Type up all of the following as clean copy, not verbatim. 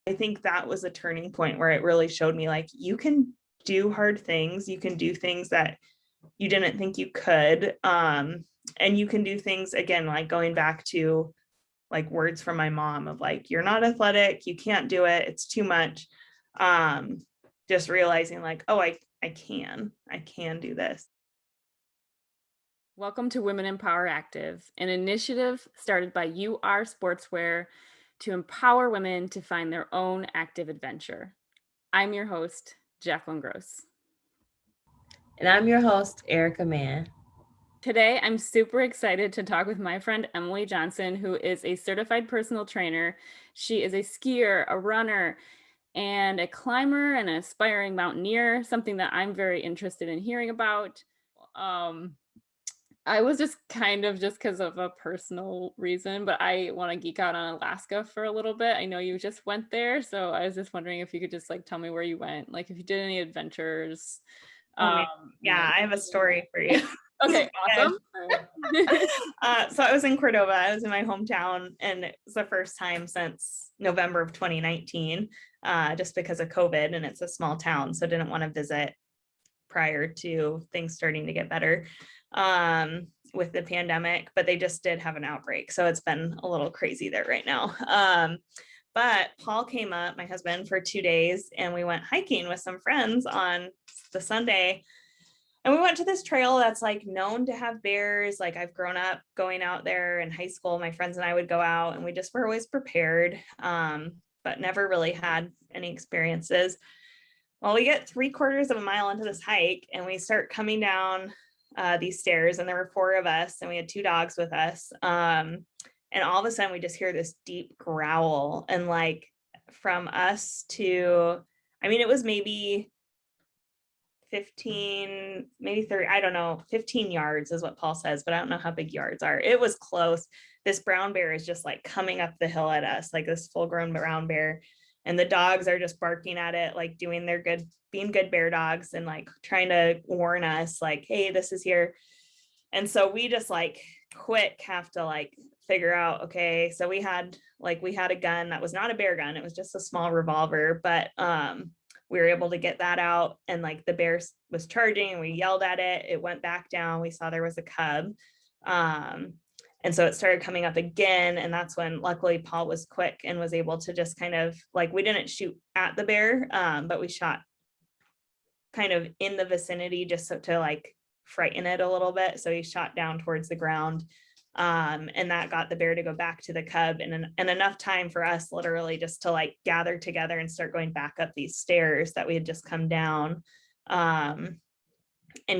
I think that was a turning point where it really showed me like you can do hard things, you can do things that you didn't think you could, and you can do things again, like going back to like words from my mom of like, you're not athletic, you can't do it, it's too much. Just realizing like, oh, I can do this. Welcome to Women in Power Active, an initiative started by UR Sportswear to empower women to find their own active adventure. I'm your host, Jacqueline Gross. And I'm your host, Erica Mann. Today, I'm super excited to talk with my friend Emily Johnson, who is a certified personal trainer. She is a skier, a runner, and a climber and an aspiring mountaineer, something that I'm very interested in hearing about. I was just because of a personal reason, but I want to geek out on Alaska for a little bit. I know you just went there, so I was just wondering if you could just like tell me where you went, like if you did any adventures. Yeah, I have a story for you. Okay, awesome. So I was in Cordova. I was in my hometown, and it was the first time since November of 2019, just because of COVID, and it's a small town, so didn't want to visit prior to things starting to get better with the pandemic, but they just did have an outbreak. So it's been a little crazy there right now. But Paul came up, my husband, for 2 days, and we went hiking with some friends on the Sunday. And we went to this trail that's like known to have bears. Like I've grown up going out there in high school. My friends and I would go out and we just were always prepared, but never really had any experiences. Well, we get 3/4 of a mile into this hike and we start coming down these stairs, and there were 4 of us and we had 2 dogs with us. And all of a sudden we just hear this deep growl, and like from us to, I mean, it was maybe 15, maybe 30, I don't know, 15 yards is what Paul says, but I don't know how big yards are. It was close. This brown bear is just like coming up the hill at us, like this full grown brown bear. And the dogs are just barking at it, like doing their good, being good bear dogs and like trying to warn us like, hey, this is here. And so we just like quick have to like figure out, okay, so we had a gun that was not a bear gun. It was just a small revolver, but we were able to get that out, and like the bear was charging and we yelled at it. It went back down. We saw there was a cub. And so it started coming up again. And that's when luckily Paul was quick and was able to just kind of like, we didn't shoot at the bear, but we shot kind of in the vicinity just so to like frighten it a little bit. So he shot down towards the ground. And that got the bear to go back to the cub, and enough time for us literally just to like gather together and start going back up these stairs that we had just come down, and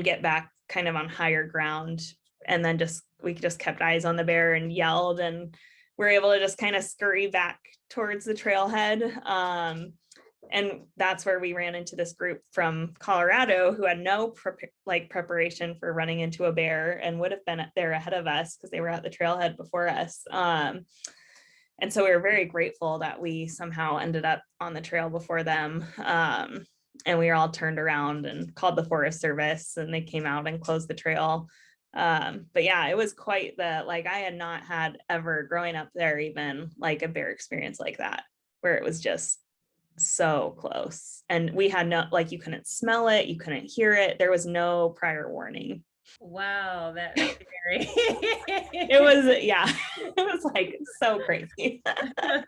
get back kind of on higher ground. And then we just kept eyes on the bear and yelled, and we're able to just kind of scurry back towards the trailhead. And that's where we ran into this group from Colorado who had no preparation for running into a bear and would have been there ahead of us because they were at the trailhead before us. And so we were very grateful that we somehow ended up on the trail before them. And we were all turned around and called the Forest Service, and they came out and closed the trail. But yeah, it was quite I had not had ever growing up there, even like a bear experience like that, where it was just so close, and we had no, like, you couldn't smell it, you couldn't hear it, there was no prior warning. Wow, that's scary. It was, yeah, it was like so crazy. I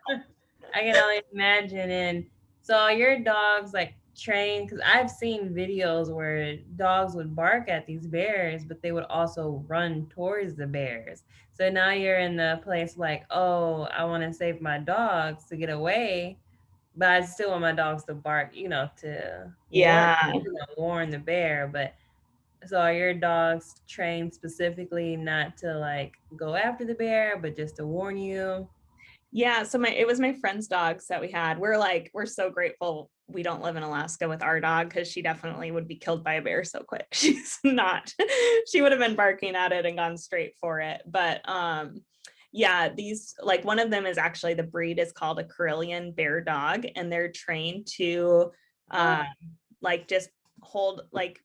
can only imagine. And so are your dogs like trained? Because I've seen videos where dogs would bark at these bears, but they would also run towards the bears. So now you're in the place like, oh, I want to save my dogs to get away, but I still want my dogs to bark, to Yeah. warn the bear. But so are your dogs trained specifically not to like go after the bear, but just to warn you? Yeah, so it was my friend's dogs that we had. We're so grateful we don't live in Alaska with our dog, because she definitely would be killed by a bear so quick. She's not, she would have been barking at it and gone straight for it. But yeah, these, like, one of them is actually, the breed is called a Karelian bear dog, and they're trained to like just hold, like,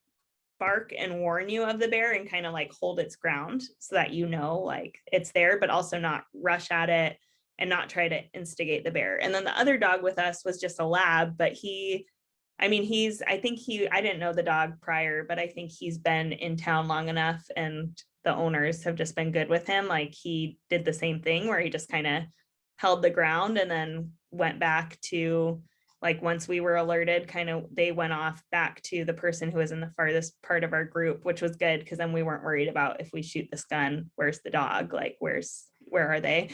bark and warn you of the bear and kind of like hold its ground so that like it's there, but also not rush at it, and not try to instigate the bear. And then the other dog with us was just a lab, but I didn't know the dog prior, but I think he's been in town long enough and the owners have just been good with him. Like he did the same thing where he just kind of held the ground and then went back to, like, once we were alerted, kind of they went off back to the person who was in the farthest part of our group, which was good because then we weren't worried about, if we shoot this gun, where's the dog? Like, where are they?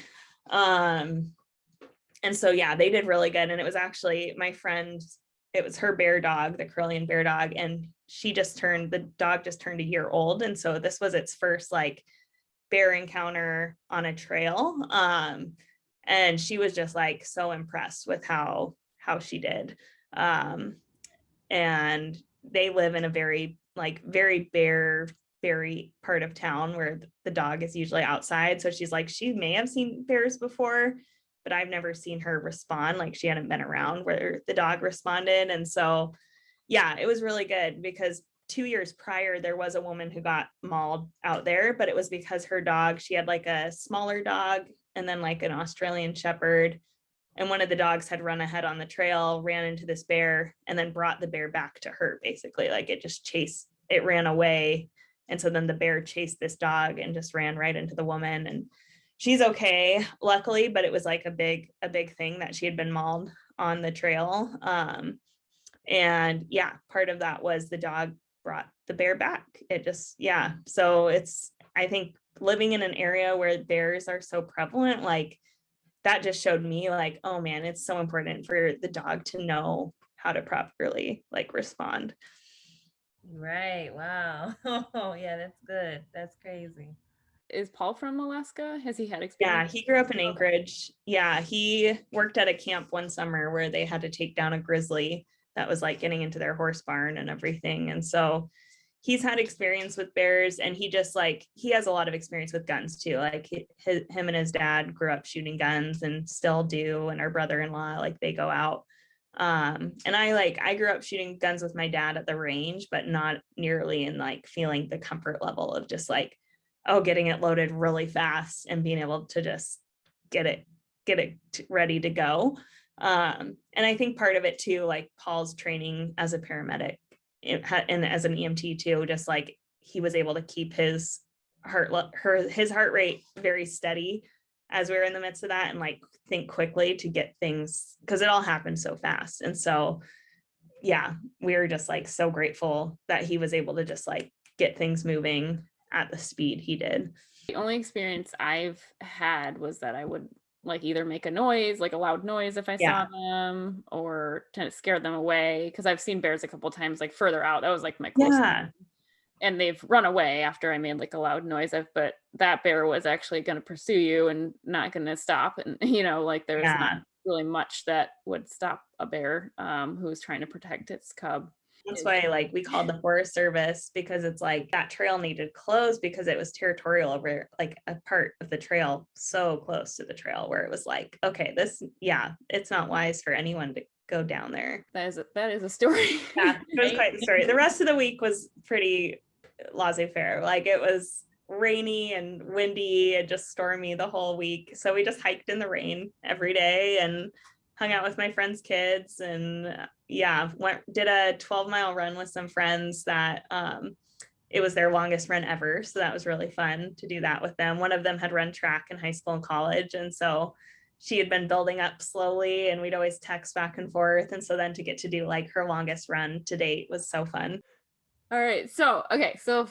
And so, yeah, they did really good. And it was actually my friend, it was her bear dog, the Carillion bear dog. And the dog just turned a year old. And so this was its first like bear encounter on a trail. And she was just like so impressed with how she did. And they live in a very very part of town where the dog is usually outside. So she's like, she may have seen bears before, but I've never seen her respond. Like she hadn't been around where the dog responded. And so, yeah, it was really good because 2 years prior, there was a woman who got mauled out there, but it was because her dog, she had like a smaller dog and then like an Australian Shepherd. And one of the dogs had run ahead on the trail, ran into this bear, and then brought the bear back to her, basically. Like it ran away. And so then the bear chased this dog and just ran right into the woman. And she's okay, luckily, but it was like a big thing that she had been mauled on the trail. And yeah, part of that was the dog brought the bear back. It just, yeah. So I think living in an area where bears are so prevalent, like that just showed me like, oh man, it's so important for the dog to know how to properly like respond. Right. Wow. Oh, yeah, that's good. That's crazy. Is Paul from Alaska? Has he had Yeah, experience? he grew up in Anchorage. Yeah, he worked at a camp one summer where they had to take down a grizzly that was like getting into their horse barn and everything. And so he's had experience with bears, and he has a lot of experience with guns too. Like him and his dad grew up shooting guns and still do. And our brother-in-law, like they go out. And I grew up shooting guns with my dad at the range, but not nearly in like feeling the comfort level of just like, getting it loaded really fast and being able to just get it ready to go. And I think part of it too, like Paul's training as a paramedic and as an EMT too, just like he was able to keep his heart rate very steady as we were in the midst of that, and like think quickly to get things, because it all happened so fast. And so, yeah, we were just like so grateful that he was able to just like get things moving at the speed he did. The only experience I've had was that I would like either make a noise, like a loud noise if I saw them, or to scare them away. Because I've seen bears a couple times like further out. That was like my closest. Yeah. And they've run away after I made like a loud noise. But that bear was actually going to pursue you and not going to stop. And like there's not really much that would stop a bear who's trying to protect its cub. That's why like we called the Forest Service, because it's like that trail needed closed because it was territorial over like a part of the trail so close to the trail where it was like, okay, it's not wise for anyone to go down there. That is a story. Yeah, it was quite the story. The rest of the week was pretty laissez-faire. Like it was rainy and windy and just stormy the whole week. So we just hiked in the rain every day and hung out with my friends' kids, and did a 12-mile run with some friends that it was their longest run ever. So that was really fun to do that with them. One of them had run track in high school and college. And so she had been building up slowly and we'd always text back and forth. And so then to get to do like her longest run to date was so fun. All right. So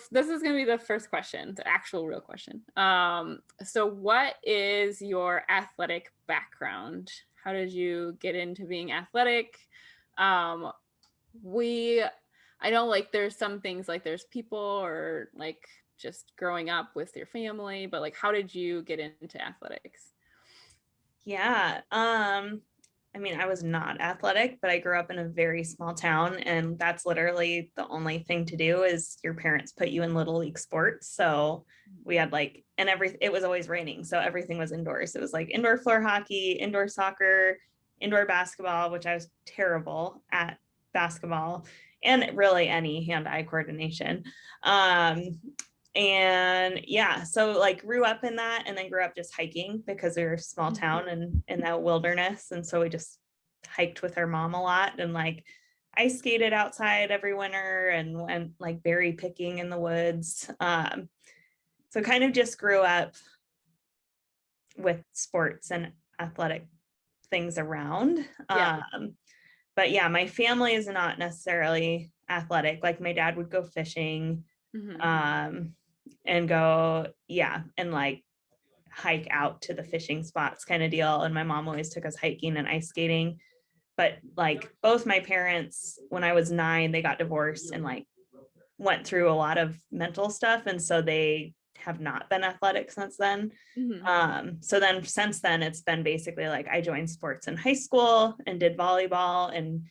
this is going to be the first question, the actual real question. So what is your athletic background? How did you get into being athletic? I know like there's some things like there's people or like just growing up with your family, but like how did you get into athletics? Yeah. I mean, I was not athletic, but I grew up in a very small town, and that's literally the only thing to do is your parents put you in little league sports. So we had like, it was always raining. So everything was indoors. It was like indoor floor hockey, indoor soccer, indoor basketball, which I was terrible at basketball, and really any hand-eye coordination. And yeah, so like grew up in that, and then grew up just hiking because we were a small town and in that wilderness. And so we just hiked with our mom a lot, and like ice skated outside every winter and went like berry picking in the woods. So kind of just grew up with sports and athletic things around. Yeah. But yeah, my family is not necessarily athletic. Like my dad would go fishing, and go, yeah, and like hike out to the fishing spots kind of deal. And my mom always took us hiking and ice skating. But like both my parents, when I was 9, they got divorced and like went through a lot of mental stuff. And so they have not been athletic since then. So then since then, it's been basically like I joined sports in high school and did volleyball, and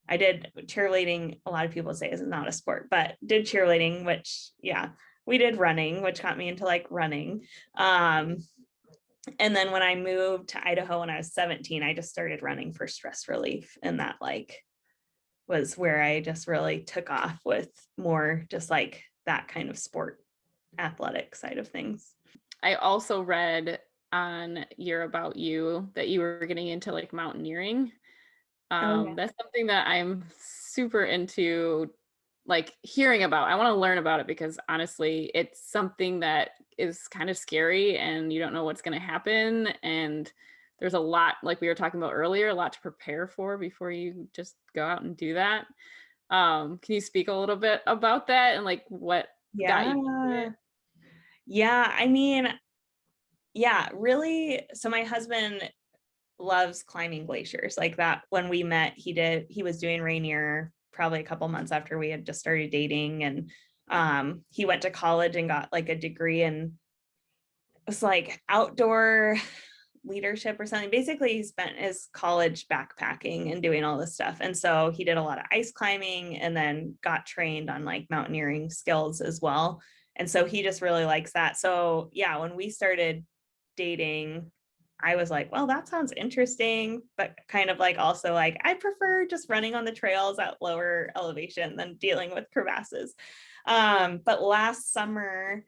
I did cheerleading. A lot of people say is not a sport, but did cheerleading, which yeah, we did running, which got me into like running. And then when I moved to Idaho when I was 17, I just started running for stress relief. And that like was where I just really took off with more just like that kind of sport athletic side of things. I also read on your About You that you were getting into like mountaineering. Oh, yeah. That's something that I'm super into, like hearing about. I want to learn about it because honestly, it's something that is kind of scary and you don't know what's going to happen. And there's a lot, like we were talking about earlier, a lot to prepare for before you just go out and do that. Can you speak a little bit about that and like what got you into Yeah. it? Yeah. I mean, yeah, really. So my husband loves climbing glaciers like that. When we met, he was doing Rainier probably a couple months after we had just started dating. And he went to college and got like a degree in, it was like outdoor leadership or something. Basically, he spent his college backpacking and doing all this stuff. And so he did a lot of ice climbing and then got trained on like mountaineering skills as well. And so he just really likes that. So yeah, when we started dating, I was like, well, that sounds interesting, but kind of like also like I prefer just running on the trails at lower elevation than dealing with crevasses. But last summer,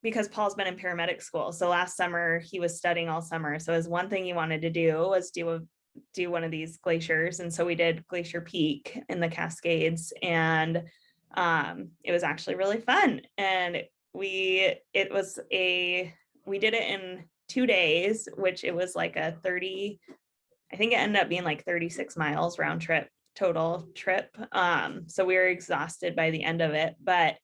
because Paul's been in paramedic school, so last summer he was studying all summer. So his one thing he wanted to do was do one of these glaciers, and so we did Glacier Peak in the Cascades, and it was actually really fun. And it was we did it in 2 days, which it was like a 30, I think it ended up being like 36 miles round trip total trip. So we were exhausted by the end of it, but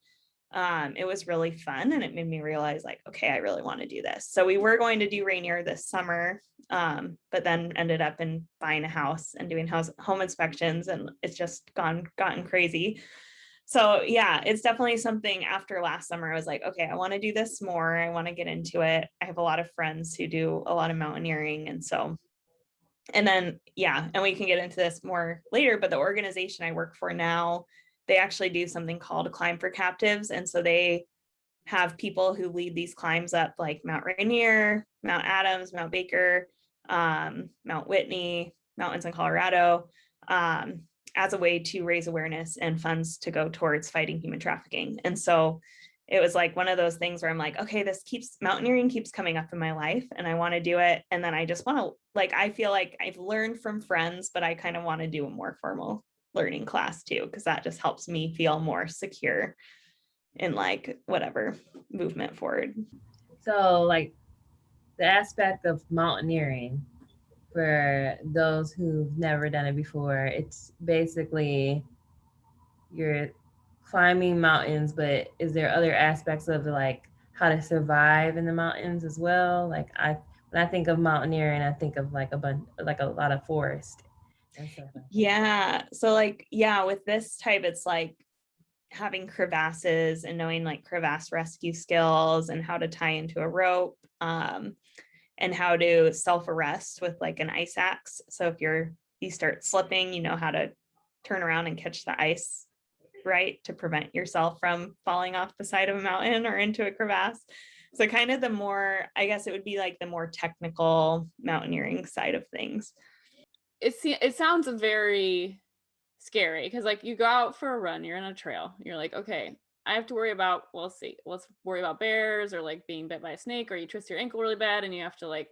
it was really fun, and it made me realize like, okay, I really want to do this. So we were going to do Rainier this summer, but then ended up in buying a house and doing home inspections, and it's just gotten crazy. So yeah, it's definitely something. After last summer, I was like, okay, I want to do this more. I want to get into it. I have a lot of friends who do a lot of mountaineering. And so, and then, yeah, and we can get into this more later, but the organization I work for now, they actually do something called Climb for Captives. And so they have people who lead these climbs up like Mount Rainier, Mount Adams, Mount Baker, Mount Whitney, mountains in Colorado, as a way to raise awareness and funds to go towards fighting human trafficking. And so it was like one of those things where I'm like, okay, mountaineering keeps coming up in my life and I want to do it. And then I just want to, like, I feel like I've learned from friends, but I kind of want to do a more formal learning class too, because that just helps me feel more secure in like whatever movement forward. So, like the aspect of mountaineering for those who've never done it before, it's basically you're climbing mountains, but is there other aspects of like how to survive in the mountains as well? Like when I think of mountaineering, I think of like a lot of forest and stuff like that. Yeah. So like, yeah, with this type, it's like having crevasses and knowing like crevasse rescue skills and how to tie into a rope, and how to self-arrest with like an ice axe. So if you start slipping, you know how to turn around and catch the ice, right, to prevent yourself from falling off the side of a mountain or into a crevasse. So kind of the more, I guess it would be like the more technical mountaineering side of things. It sounds very scary because like you go out for a run, you're in a trail, you're like, okay, I have to worry about, well, let's worry about bears or like being bit by a snake, or you twist your ankle really bad and you have to like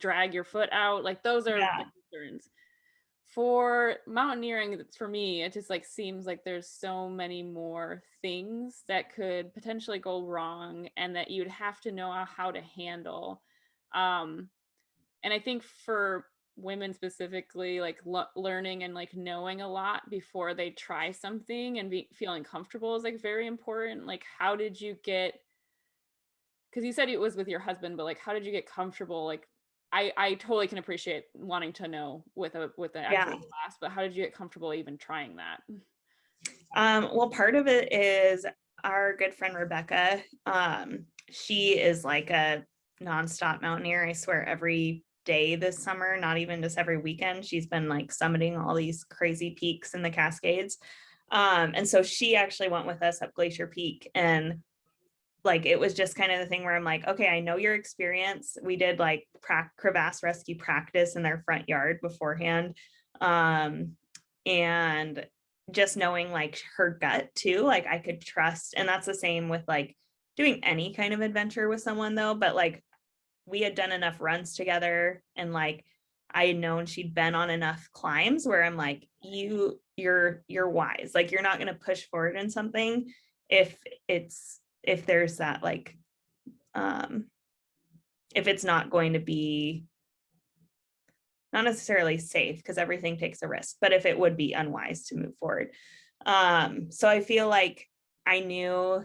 drag your foot out. Like those are the Yeah. concerns. For mountaineering, for me, it just like seems like there's so many more things that could potentially go wrong and that you'd have to know how to handle. Um, and I think for women specifically, like learning and like knowing a lot before they try something and feeling comfortable is like very important. Like, how did you get, because you said it was with your husband, but like how did you get comfortable? Like I totally can appreciate wanting to know with an actual Yeah. class, but how did you get comfortable even trying that? Well, part of it is our good friend Rebecca. She is like a nonstop mountaineer. I swear every day this summer, not even just every weekend. She's been like summiting all these crazy peaks in the Cascades. And so she actually went with us up Glacier Peak, and like it was just kind of the thing where I'm like, okay, I know your experience. We did like crevasse rescue practice in their front yard beforehand. And just knowing like her gut too, like I could trust. And that's the same with like doing any kind of adventure with someone though. But like we had done enough runs together, and like I had known she'd been on enough climbs where I'm like, you're wise. Like you're not going to push forward in something if there's that like um if it's not going to be not necessarily safe, because everything takes a risk, but if it would be unwise to move forward. So I feel like I knew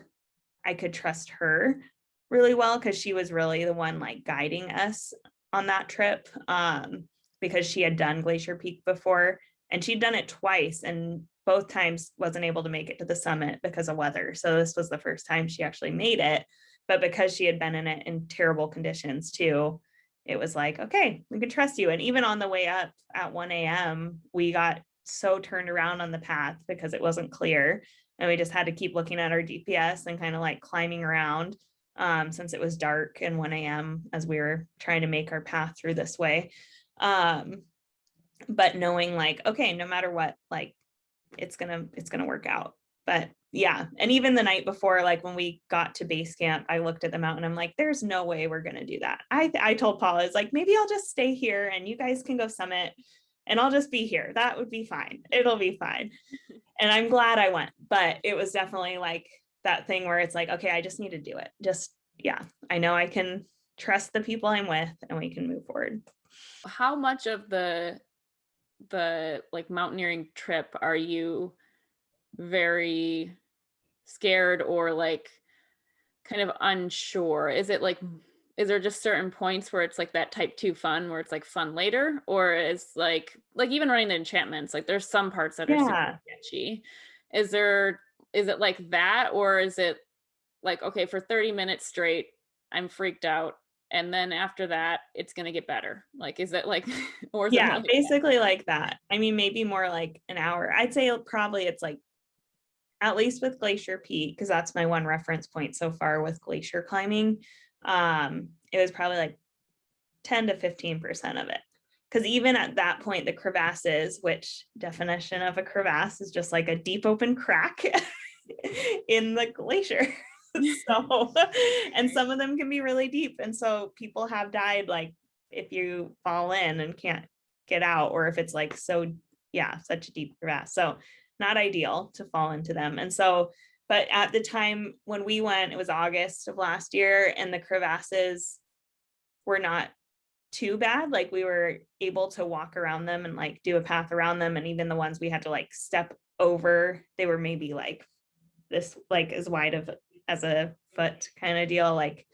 I could trust her really well, because she was really the one like guiding us on that trip, because she had done Glacier Peak before, and she'd done it twice, and both times wasn't able to make it to the summit because of weather. So this was the first time she actually made it, but because she had been in it in terrible conditions too, it was like, okay, we can trust you. And even on the way up at 1 a.m., we got so turned around on the path because it wasn't clear, and we just had to keep looking at our GPS and kind of like climbing around, since it was dark and 1 a.m. as we were trying to make our path through this way. But knowing like, okay, no matter what, like it's gonna work out. But yeah, and even the night before, like when we got to base camp, I looked at the mountain. I'm like, there's no way we're gonna do that. I told Paul, I was like, maybe I'll just stay here and you guys can go summit, and I'll just be here. That would be fine. It'll be fine. And I'm glad I went, but it was definitely like that thing where it's like, okay, I just need to do it. Just, yeah, I know I can trust the people I'm with and we can move forward. How much of the like mountaineering trip are you very scared or like kind of unsure? Is it like, is there just certain points where it's like that type 2 fun where it's like fun later, or is like even running the enchantments, like there's some parts that are super Yeah. sketchy. Is it like that, or is it like, okay, for 30 minutes straight I'm freaked out, and then after that it's going to get better? Like, is it like or is it more Yeah, like basically like that. I mean, maybe more like an hour. I'd say probably it's like, at least with Glacier Peak, because that's my one reference point so far with glacier climbing. It was probably like 10 to 15% of it. Because even at that point, the crevasses, which definition of a crevasse is just like a deep open crack in the glacier. So, and some of them can be really deep. And so people have died like if you fall in and can't get out, or if it's like so, yeah, such a deep crevasse. So not ideal to fall into them. And so, but at the time when we went, it was August of last year, and the crevasses were not too bad. Like we were able to walk around them and like do a path around them. And even the ones we had to like step over, they were maybe like this, like as wide of as a foot kind of deal. Like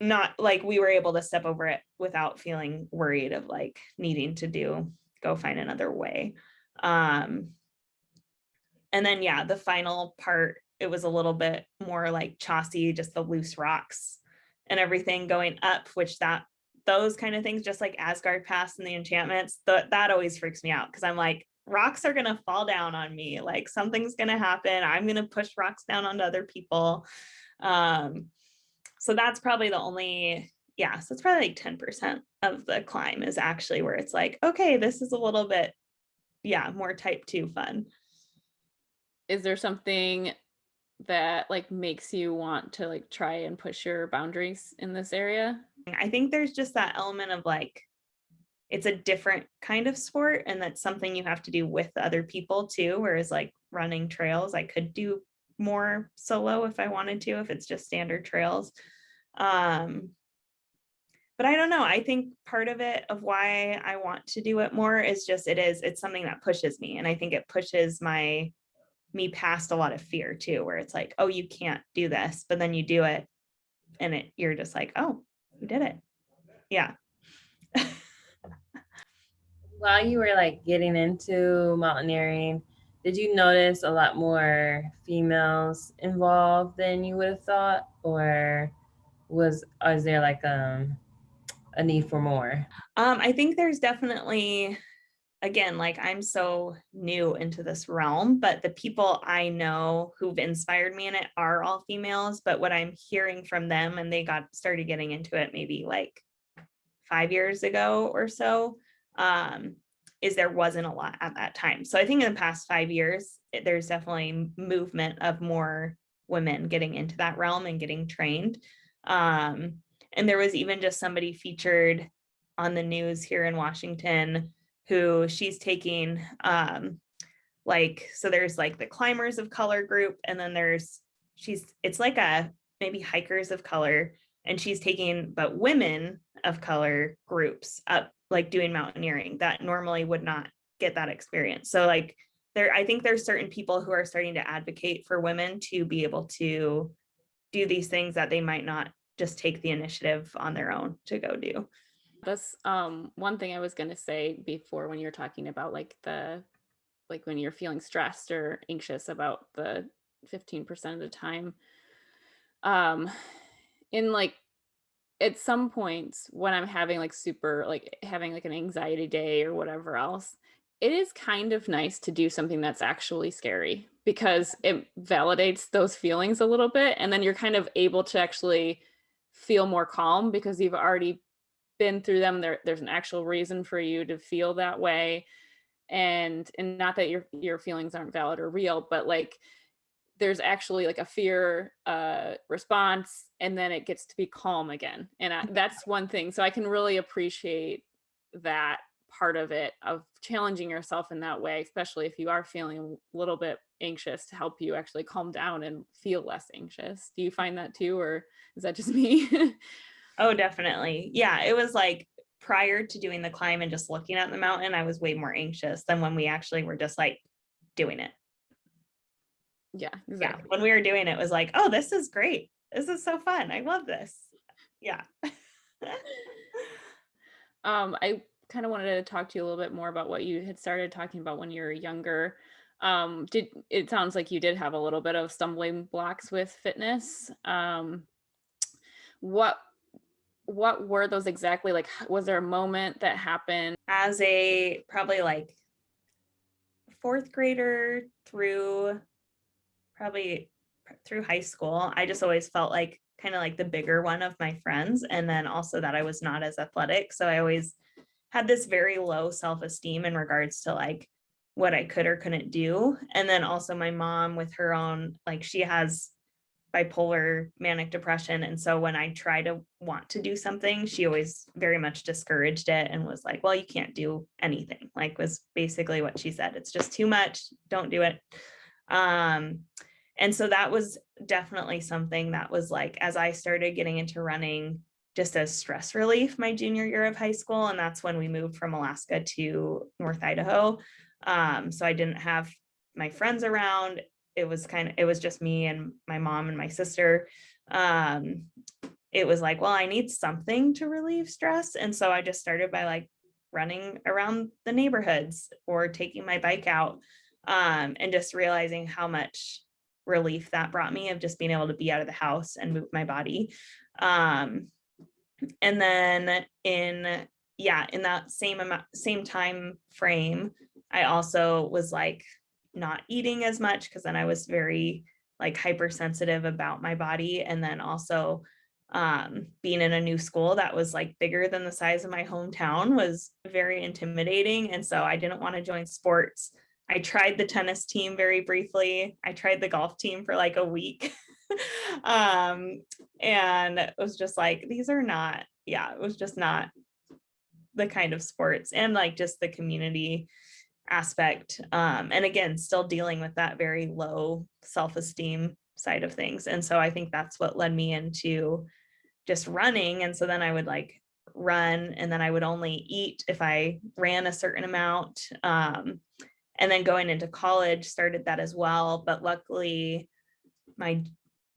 not like we were able to step over it without feeling worried of like needing to go find another way. And then, yeah, the final part, it was a little bit more like chossy, just the loose rocks and everything going up, which those kind of things, just like Asgard Pass and the enchantments, that always freaks me out, because I'm like, rocks are going to fall down on me. Like something's going to happen. I'm going to push rocks down onto other people. So that's probably the only, yeah, so it's probably like 10% of the climb is actually where it's like, okay, this is a little bit, yeah, more type 2 fun. Is there something that like makes you want to like try and push your boundaries in this area? I think there's just that element of like, it's a different kind of sport, and that's something you have to do with other people too. Whereas like running trails, I could do more solo if I wanted to, if it's just standard trails. Um, but I don't know. I think part of it of why I want to do it more is just it's something that pushes me. And I think it pushes me past a lot of fear too, where it's like, oh, you can't do this, but then you do it and you're just like, oh, you did it. Yeah. While you were like getting into mountaineering, did you notice a lot more females involved than you would have thought, or is there like a need for more? I think there's definitely, again, like I'm so new into this realm, but the people I know who've inspired me in it are all females. But what I'm hearing from them, and they started getting into it maybe like 5 years ago or so, is there wasn't a lot at that time. So I think in the past 5 years, there's definitely movement of more women getting into that realm and getting trained. And there was even just somebody featured on the news here in Washington who she's taking like, so there's like the climbers of color group, and then it's like a maybe hikers of color, and she's taking but women of color groups up, like doing mountaineering that normally would not get that experience. So like I think there's certain people who are starting to advocate for women to be able to do these things that they might not just take the initiative on their own to go do. That's one thing I was going to say before when you're talking about like the like when you're feeling stressed or anxious about the 15% of the time. Um in like at some points when I'm having like super like having like an anxiety day or whatever else, it is kind of nice to do something that's actually scary because it validates those feelings a little bit. And then you're kind of able to actually feel more calm because you've already been through them. There's an actual reason for you to feel that way. And not that your feelings aren't valid or real, but like there's actually like a fear response, and then it gets to be calm again. And that's one thing. So I can really appreciate that part of it, of challenging yourself in that way, especially if you are feeling a little bit anxious, to help you actually calm down and feel less anxious. Do you find that too, or is that just me? Oh, definitely. Yeah, it was like prior to doing the climb and just looking at the mountain, I was way more anxious than when we actually were just like doing it. Yeah, Yeah, exactly. when we were doing it, was like, oh, this is great. This is so fun. I love this. Yeah. I kind of wanted to talk to you a little bit more about what you had started talking about when you were younger. Did it sounds like you did have a little bit of stumbling blocks with fitness. What what were those exactly? Like, was there a moment that happened? As a probably like fourth grader through probably through high school, I just always felt like kind of like the bigger one of my friends. And then also that I was not as athletic. So I always had this very low self-esteem in regards to like what I could or couldn't do. And then also my mom with her own, like she has bipolar manic depression. And so when I try to want to do something, she always very much discouraged it and was like, well, you can't do anything, like was basically what she said. It's just too much. Don't do it. Um, and so that was definitely something that was like, as I started getting into running, just as stress relief my junior year of high school. And that's when we moved from Alaska to North Idaho. So I didn't have my friends around. It was just me and my mom and my sister. Um, it was like, well, I need something to relieve stress. And so I just started by like running around the neighborhoods or taking my bike out, and just realizing how much relief that brought me of just being able to be out of the house and move my body. And then in that same time frame, I also was like not eating as much because then I was very like hypersensitive about my body. And then also being in a new school that was like bigger than the size of my hometown was very intimidating. And so I didn't want to join sports. I tried the tennis team very briefly. I tried the golf team for like a week. And it was just like, these are not, it was just not the kind of sports, and like just the community aspect. And again, still dealing with that very low self-esteem side of things. And so I think that's what led me into just running. And so then I would like run, and then I would only eat if I ran a certain amount. And then going into college started that as well. But luckily, my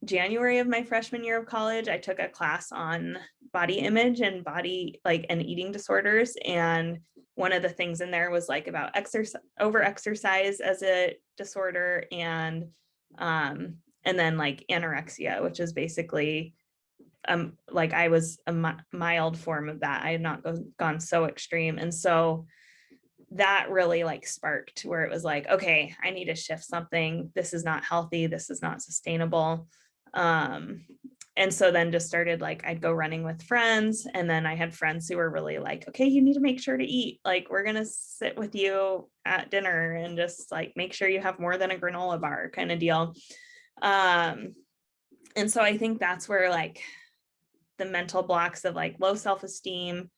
January of my freshman year of college, I took a class on body image and body like and eating disorders. And one of the things in there was like about over exercise as a disorder, and then like anorexia, which is basically like I was a mild form of that. I had not gone so extreme. And so that really like sparked where it was like, okay, I need to shift something. This is not healthy. This is not sustainable. And so then just started like, I'd go running with friends. And then I had friends who were really like, okay, you need to make sure to eat. Like, we're going to sit with you at dinner and just like, make sure you have more than a granola bar kind of deal. And so I think that's where like the mental blocks of like low self-esteem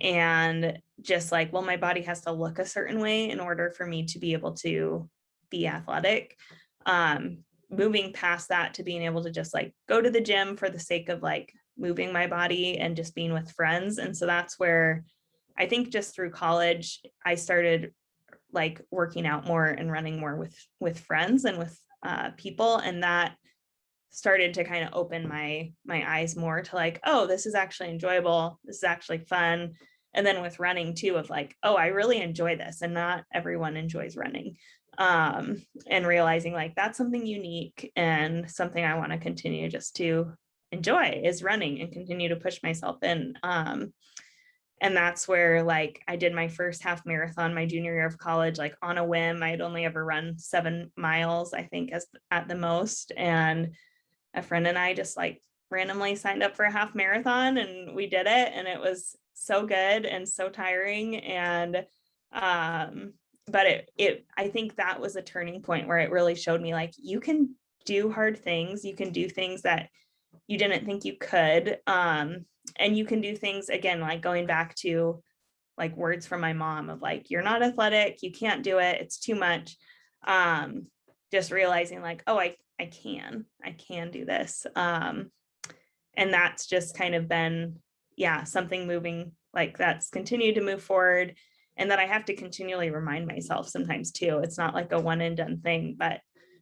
and just like, well, my body has to look a certain way in order for me to be able to be athletic. Moving past that to being able to just like go to the gym for the sake of like moving my body and just being with friends. And so that's where I think just through college, I started like working out more and running more with friends and with people. And that started to kind of open my eyes more to like, oh, this is actually enjoyable. This is actually fun. And then with running too, of like, oh, I really enjoy this, and not everyone enjoys running. And realizing like that's something unique and something I want to continue just to enjoy is running and continue to push myself in. And that's where like I did my first half marathon my junior year of college, like on a whim. I had only ever run 7 miles, I think, as at the most. And a friend and I just like randomly signed up for a half marathon, and we did it, and it was so good and so tiring. And but it I think that was a turning point where it really showed me like, you can do hard things, you can do things that you didn't think you could, and you can do things, again, like going back to like words from my mom of like, you're not athletic, you can't do it, it's too much. Just realizing like, oh, I can do this. And that's just kind of been, something moving, like that's continued to move forward, and that I have to continually remind myself sometimes too. It's not like a one and done thing, but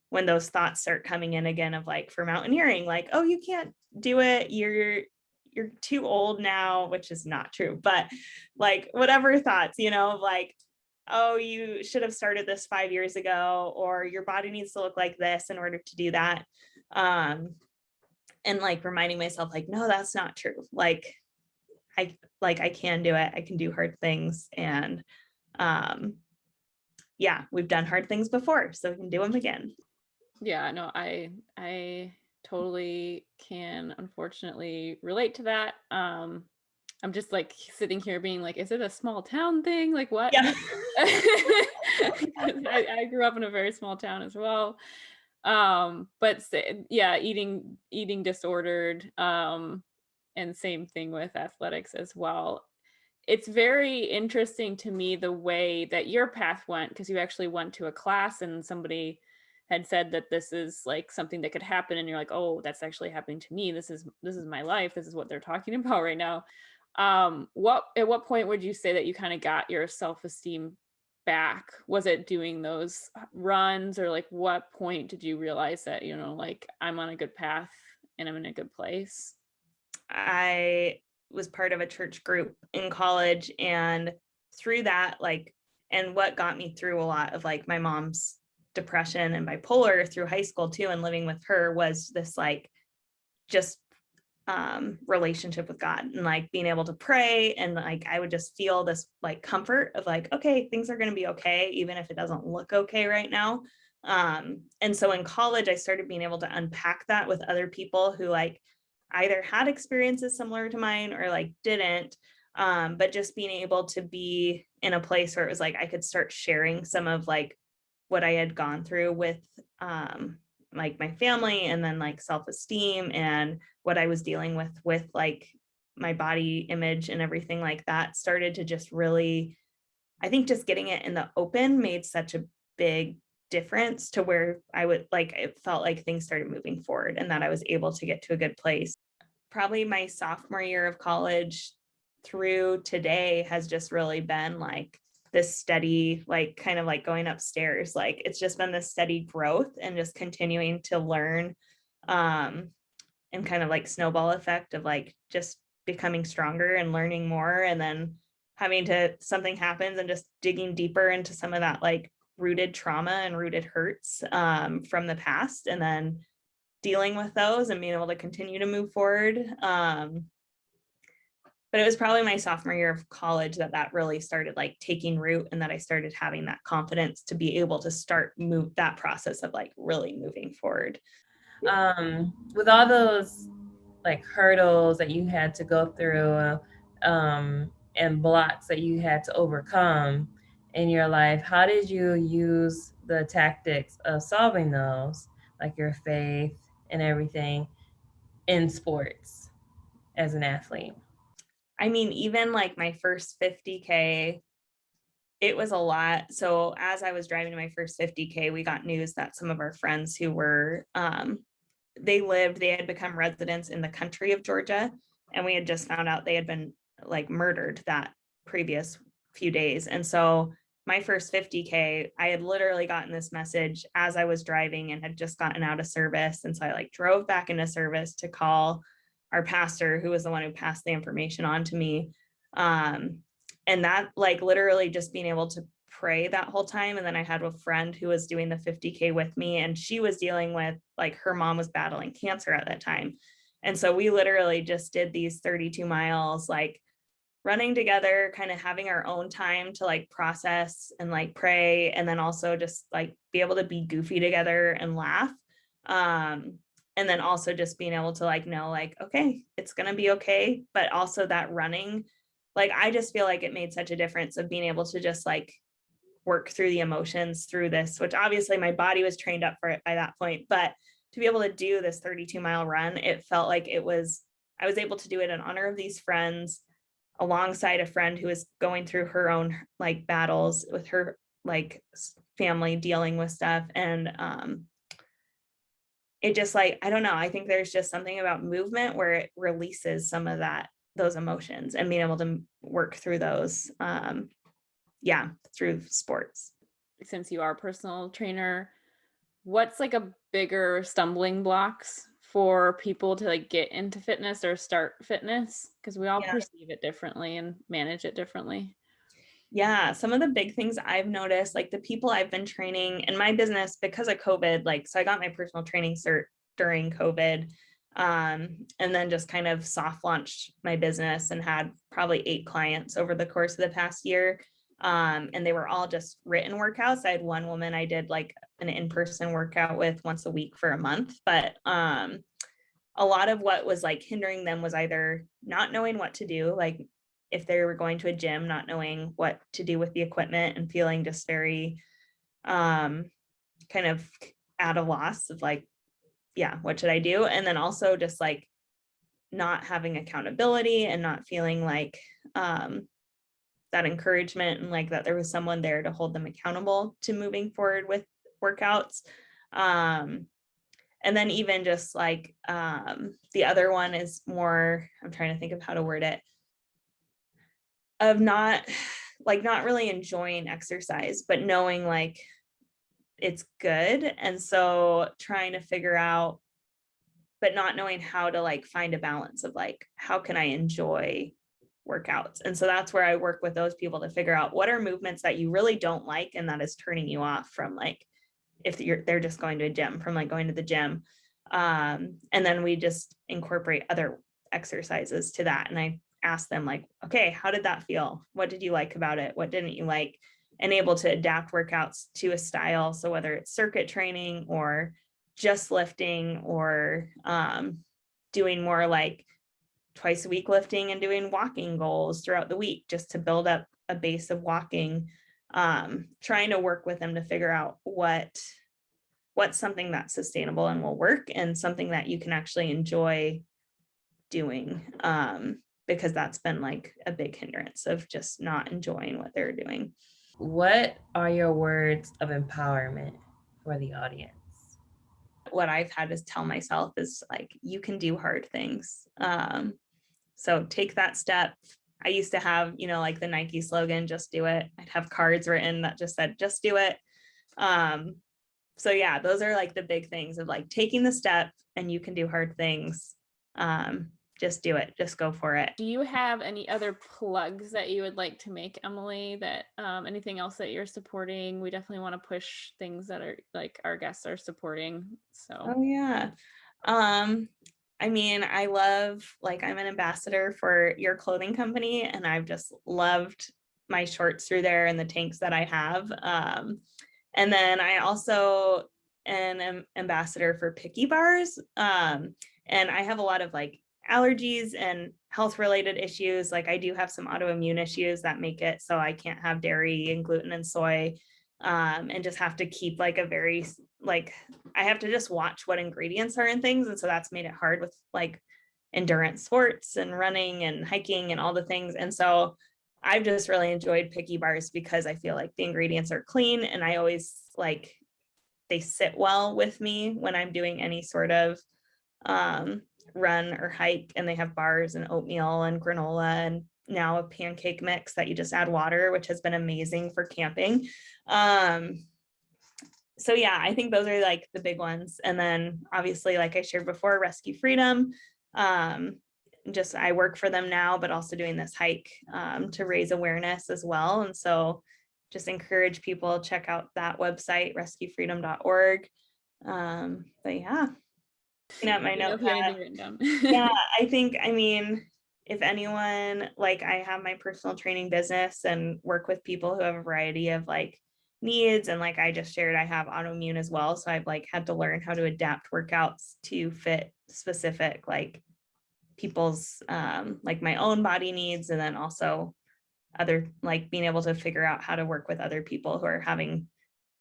when those thoughts start coming in again of like, for mountaineering, like, oh, you can't do it, you're too old now, which is not true, but like whatever thoughts, of like, oh, you should have started this 5 years ago, or your body needs to look like this in order to do that. And like reminding myself like, no, that's not true. I can do it. I can do hard things. And we've done hard things before, so we can do them again. Yeah, no, I totally can unfortunately relate to that. I'm just like sitting here being like, is it a small town thing? Like what? Yeah. I grew up in a very small town as well. But eating disordered, and same thing with athletics as well. It's very interesting to me the way that your path went, because you actually went to a class and somebody had said that this is like something that could happen, and you're like, oh, that's actually happening to me. This is my life. This is what they're talking about right now. At what point would you say that you kind of got your self-esteem back? Was it doing those runs, or like what point did you realize that, like, I'm on a good path and I'm in a good place? I was part of a church group in college, and through that, like, and what got me through a lot of like my mom's depression and bipolar through high school too, and living with her, was this like just relationship with God, and like being able to pray, and like I would just feel this like comfort of like, okay, things are going to be okay, even if it doesn't look okay right now. And so in college, I started being able to unpack that with other people who like either had experiences similar to mine or like didn't, but just being able to be in a place where it was like I could start sharing some of like what I had gone through with like my family, and then like self-esteem, and what I was dealing with like my body image and everything like that, started to just really, I think just getting it in the open made such a big difference to where I would like, it felt like things started moving forward and that I was able to get to a good place. Probably my sophomore year of college through today has just really been like this steady, like kind of like going upstairs. Like it's just been this steady growth and just continuing to learn, um, and kind of like snowball effect of like just becoming stronger and learning more, and then having to, something happens and just digging deeper into some of that like rooted trauma and rooted hurts from the past, and then dealing with those and being able to continue to move forward. But it was probably my sophomore year of college that really started like taking root, and that I started having that confidence to be able to start move that process of like really moving forward. With all those like hurdles that you had to go through, and blocks that you had to overcome in your life, how did you use the tactics of solving those, like your faith and everything, in sports as an athlete? I mean, even like my first 50K, it was a lot. So as I was driving to my first 50K, we got news that some of our friends who were, they had become residents in the country of Georgia, and we had just found out they had been like murdered that previous few days. And so my first 50K, I had literally gotten this message as I was driving and had just gotten out of service. And so I like drove back into service to call our pastor, who was the one who passed the information on to me. And that like literally just being able to pray that whole time. And then I had a friend who was doing the 50K with me, and she was dealing with like, her mom was battling cancer at that time. And so we literally just did these 32 miles, like running together, kind of having our own time to like process and like pray, and then also just like be able to be goofy together and laugh. And then also just being able to like know like, okay, it's gonna be okay. But also that running, like I just feel like it made such a difference of being able to just like work through the emotions through this, which obviously my body was trained up for it by that point. But to be able to do this 32-mile run, it felt like I was able to do it in honor of these friends, alongside a friend who was going through her own like battles with her like family dealing with stuff. And it just like, I don't know, I think there's just something about movement where it releases some of those emotions, and being able to work through those, yeah, through sports. Since you are a personal trainer, what's like a bigger stumbling blocks for people to like get into fitness or start fitness? Because we all Yeah. perceive it differently and manage it differently. Yeah, some of the big things I've noticed, like the people I've been training in my business because of COVID, like, so I got my personal training cert during COVID, and then just kind of soft launched my business and had probably 8 clients over the course of the past year. And they were all just written workouts. I had one woman I did like an in-person workout with once a week for a month, but a lot of what was like hindering them was either not knowing what to do, like if they were going to a gym, not knowing what to do with the equipment and feeling just very kind of at a loss of like, yeah, what should I do? And then also just like not having accountability and not feeling like that encouragement, and like that there was someone there to hold them accountable to moving forward with workouts. And then even just like the other one is more, I'm trying to think of how to word it, of not really enjoying exercise, but knowing like it's good. And so trying to figure out, but not knowing how to like find a balance of like, how can I enjoy workouts? And so that's where I work with those people to figure out what are movements that you really don't like and that is turning you off from like, if they're just going to a gym, from like going to the gym. And then we just incorporate other exercises to that. And I ask them like, okay, how did that feel? What did you like about it? What didn't you like? And able to adapt workouts to a style. So whether it's circuit training or just lifting, or doing more like twice a week lifting and doing walking goals throughout the week, just to build up a base of walking. trying to work with them to figure out what's something that's sustainable and will work, and something that you can actually enjoy doing, because that's been like a big hindrance of just not enjoying what they're doing. What are your words of empowerment for the audience? What I've had to tell myself is like, you can do hard things. So take that step. I used to have, like the Nike slogan, just do it. I'd have cards written that just said, just do it. So yeah, those are like the big things of like taking the step, and you can do hard things. Just do it. Just go for it. Do you have any other plugs that you would like to make, Emily, that anything else that you're supporting? We definitely want to push things that are like our guests are supporting. So. Oh yeah. I mean, I love, like, I'm an ambassador for your clothing company, and I've just loved my shorts through there and the tanks that I have. And then I also am an ambassador for Picky Bars. And I have a lot of like allergies and health related issues. Like I do have some autoimmune issues that make it so I can't have dairy and gluten and soy, and just have to keep like a very, like, I have to just watch what ingredients are in things. And so that's made it hard with like endurance sports and running and hiking and all the things. And so I've just really enjoyed Picky Bars because I feel like the ingredients are clean, and I always like, they sit well with me when I'm doing any sort of run or hike, and they have bars and oatmeal and granola, and now a pancake mix that you just add water, which has been amazing for camping. So yeah, I think those are like the big ones. And then obviously, like I shared before, Rescue Freedom. Just I work for them now, but also doing this hike to raise awareness as well. And so just encourage people, check out that website, rescuefreedom.org. But yeah, my note. Yeah, I think, I mean, if anyone, like I have my personal training business and work with people who have a variety of like needs, and like I just shared, I have autoimmune as well, so I've like had to learn how to adapt workouts to fit specific like people's like my own body needs, and then also other, like being able to figure out how to work with other people who are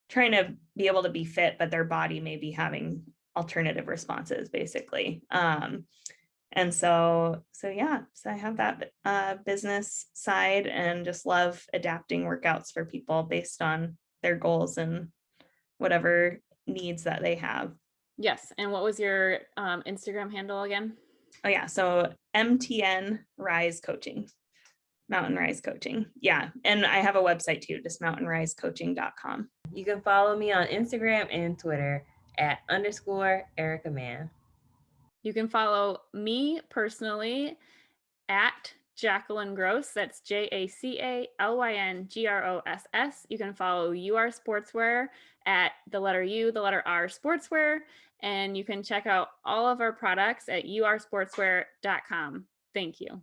trying to be able to be fit, but their body may be having alternative responses basically. And so yeah, so I have that business side, and just love adapting workouts for people based on their goals and whatever needs that they have. Yes. And what was your Instagram handle again? Oh yeah, so MTN Rise Coaching, Mountain Rise Coaching. Yeah, and I have a website too, just mountainrisecoaching.com. You can follow me on Instagram and Twitter at _Erica Mann. You can follow me personally at Jacqueline Gross. That's JACALYNGROSS. You can follow UR Sportswear at the letter U, the letter R Sportswear. And you can check out all of our products at ursportswear.com. Thank you.